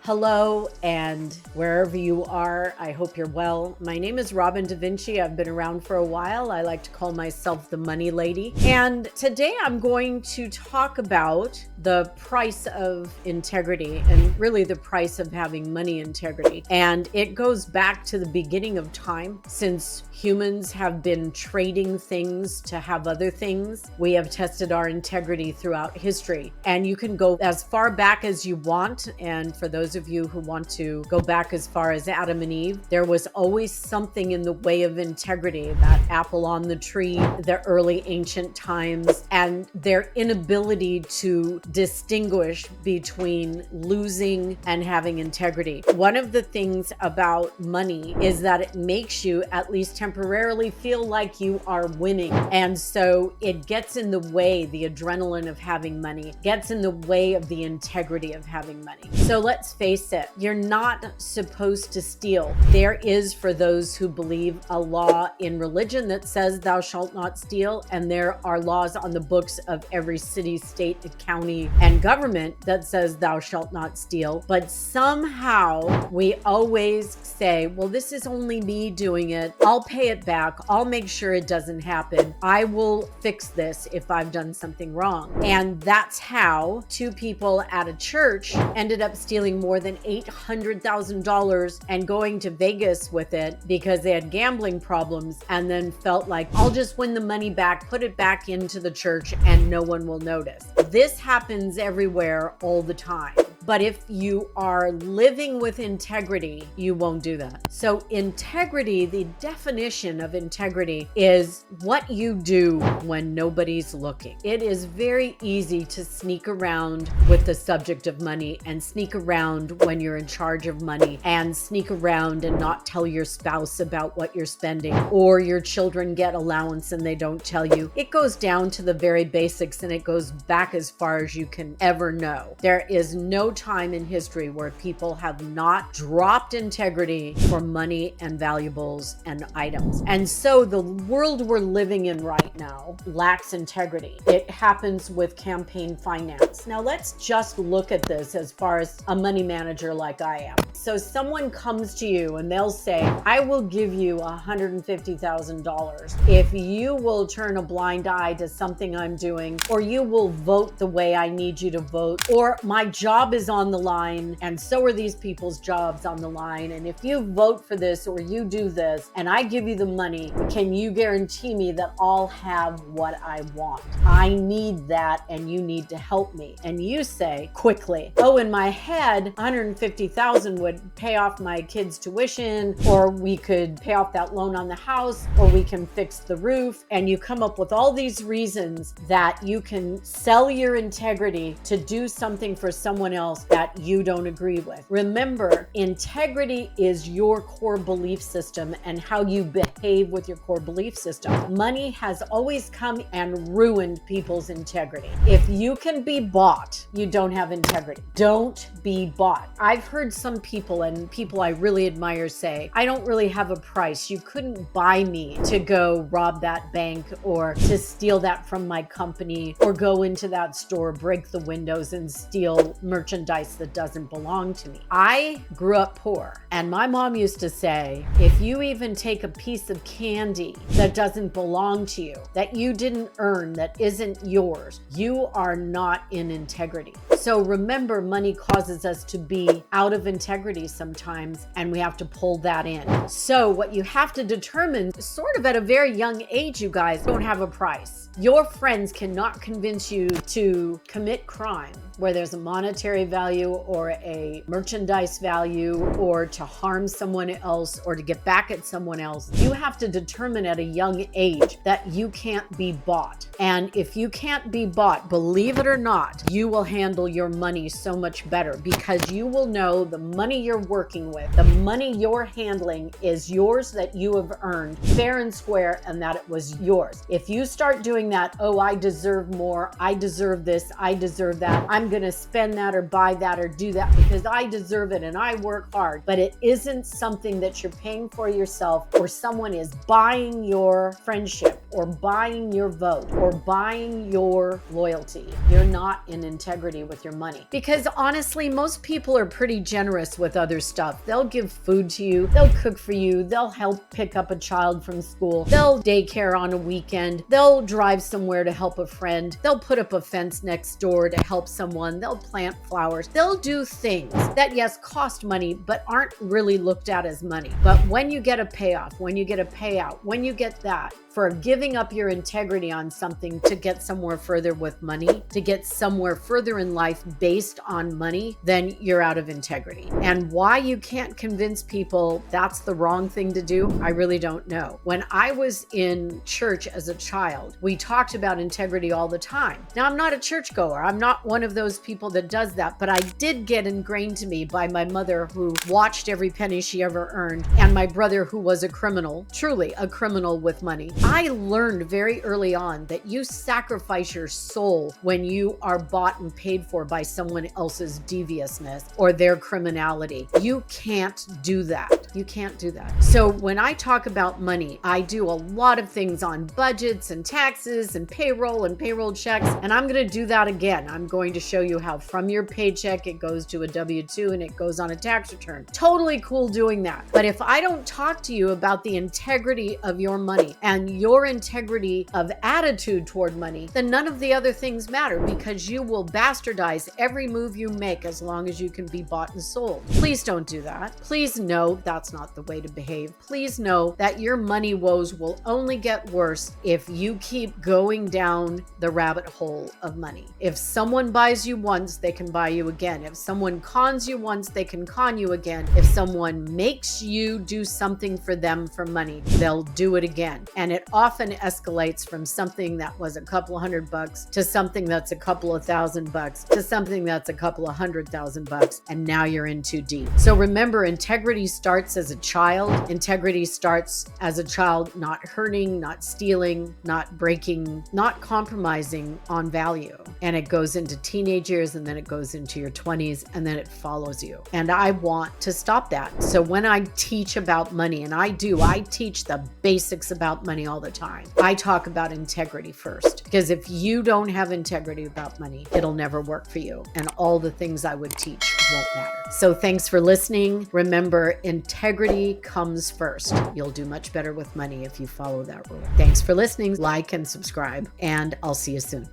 Hello, and wherever you are, I hope you're well. My name is Robin Da Vinci. I've been around for a while. I like to call myself the money lady. And today I'm going to talk about the price of integrity and really the price of having money integrity. And it goes back to the beginning of time. Since humans have been trading things to have other things, we have tested our integrity throughout history. And you can go as far back as you want. And for those of you who want to go back as far as Adam and Eve, there was always something in the way of integrity. That apple on the tree, the early ancient times, and their inability to distinguish between losing and having integrity. One of the things about money is that it makes you, at least temporarily, feel like you are winning. And so it gets in the way, the adrenaline of having money gets in the way of the integrity of having money. So let's face it, you're not supposed to steal. There is, for those who believe, a law in religion that says thou shalt not steal, and there are laws on the books of every city, state, county, and government that says thou shalt not steal. But somehow we always say, well, this is only me doing it. I'll pay it back. I'll make sure it doesn't happen. I will fix this if I've done something wrong. And that's how two people at a church ended up stealing more than $800,000 and going to Vegas with it because they had gambling problems, and then felt like, I'll just win the money back, put it back into the church, and no one will notice. This happens everywhere all the time. But if you are living with integrity, you won't do that. So integrity, the definition of integrity is what you do when nobody's looking. It is very easy to sneak around with the subject of money, and sneak around when you're in charge of money, and sneak around and not tell your spouse about what you're spending, or your children get allowance and they don't tell you. It goes down to the very basics, and it goes back as far as you can ever know. There is no time in history where people have not dropped integrity for money and valuables and items. And so the world we're living in right now lacks integrity. It happens with campaign finance. Now let's just look at this as far as a money manager like I am. So someone comes to you and they'll say, I will give you $150,000 if you will turn a blind eye to something I'm doing, or you will vote the way I need you to vote, or my job is on the line and so are these people's jobs on the line. And if you vote for this or you do this and I give you the money, can you guarantee me that I'll have what I want? I need that and you need to help me. And you say quickly, oh, in my head, 150,000 would pay off my kids' tuition, or we could pay off that loan on the house, or we can fix the roof. And you come up with all these reasons that you can sell your integrity to do something for someone else that you don't agree with. Remember, integrity is your core belief system and how you behave with your core belief system. Money has always come and ruined people's integrity. If you can be bought, you don't have integrity. Don't be bought. I've heard some people, and people I really admire, say, I don't really have a price. You couldn't buy me to go rob that bank, or to steal that from my company, or go into that store, break the windows and steal merchandise that doesn't belong to me. I grew up poor, and my mom used to say, if you even take a piece of candy that doesn't belong to you, that you didn't earn, that isn't yours, you are not in integrity. So remember, money causes us to be out of integrity sometimes, and we have to pull that in. So what you have to determine, sort of at a very young age, you guys don't have a price. Your friends cannot convince you to commit crime where there's a monetary value or a merchandise value, or to harm someone else, or to get back at someone else. You have to determine at a young age that you can't be bought. And if you can't be bought, believe it or not, you will handle your money so much better, because you will know the money you're working with, the money you're handling is yours, that you have earned fair and square, and that it was yours. If you start doing that, oh, I deserve more, I deserve this, I deserve that, I'm going to spend that or buy buy that or do that because I deserve it and I work hard. But it isn't something that you're paying for yourself, or someone is buying your friendship or buying your vote or buying your loyalty. You're not in integrity with your money. Because honestly, most people are pretty generous with other stuff. They'll give food to you, they'll cook for you, they'll help pick up a child from school, they'll daycare on a weekend, they'll drive somewhere to help a friend, they'll put up a fence next door to help someone, they'll plant flowers, they'll do things that, yes, cost money, but aren't really looked at as money. But when you get a payoff, when you get a payout, when you get that, for giving up your integrity on something to get somewhere further with money, to get somewhere further in life based on money, then you're out of integrity. And why you can't convince people that's the wrong thing to do, I really don't know. When I was in church as a child, we talked about integrity all the time. Now, I'm not a churchgoer. I'm not one of those people that does that, but I did get ingrained to me by my mother, who watched every penny she ever earned, and my brother, who was a criminal, truly a criminal with money. I learned very early on that you sacrifice your soul when you are bought and paid for by someone else's deviousness or their criminality. You can't do that. You can't do that. So when I talk about money, I do a lot of things on budgets and taxes and payroll checks, and I'm going to do that again. I'm going to show you how from your paycheck it goes to a W-2 and it goes on a tax return. Totally cool doing that. But if I don't talk to you about the integrity of your money and your integrity of attitude toward money, then none of the other things matter, because you will bastardize every move you make as long as you can be bought and sold. Please don't do that. Please know that's not the way to behave. Please know that your money woes will only get worse if you keep going down the rabbit hole of money. If someone buys you once, they can buy you again. If someone cons you once, they can con you again. If someone makes you do something for them for money, they'll do it again. And it often escalates from something that was a couple $100 to something that's a couple of $1,000 to something that's a couple of $100,000, and now you're in too deep. So remember, integrity starts as a child. Integrity starts as a child not hurting, not stealing, not breaking, not compromising on value. And it goes into teenage years, and then it goes into your 20s, and then it follows you. And I want to stop that. So when I teach about money, and I teach the basics about money all the time. I talk about integrity first, because if you don't have integrity about money, it'll never work for you. And all the things I would teach won't matter. So thanks for listening. Remember, integrity comes first. You'll do much better with money if you follow that rule. Thanks for listening. Like and subscribe, and I'll see you soon.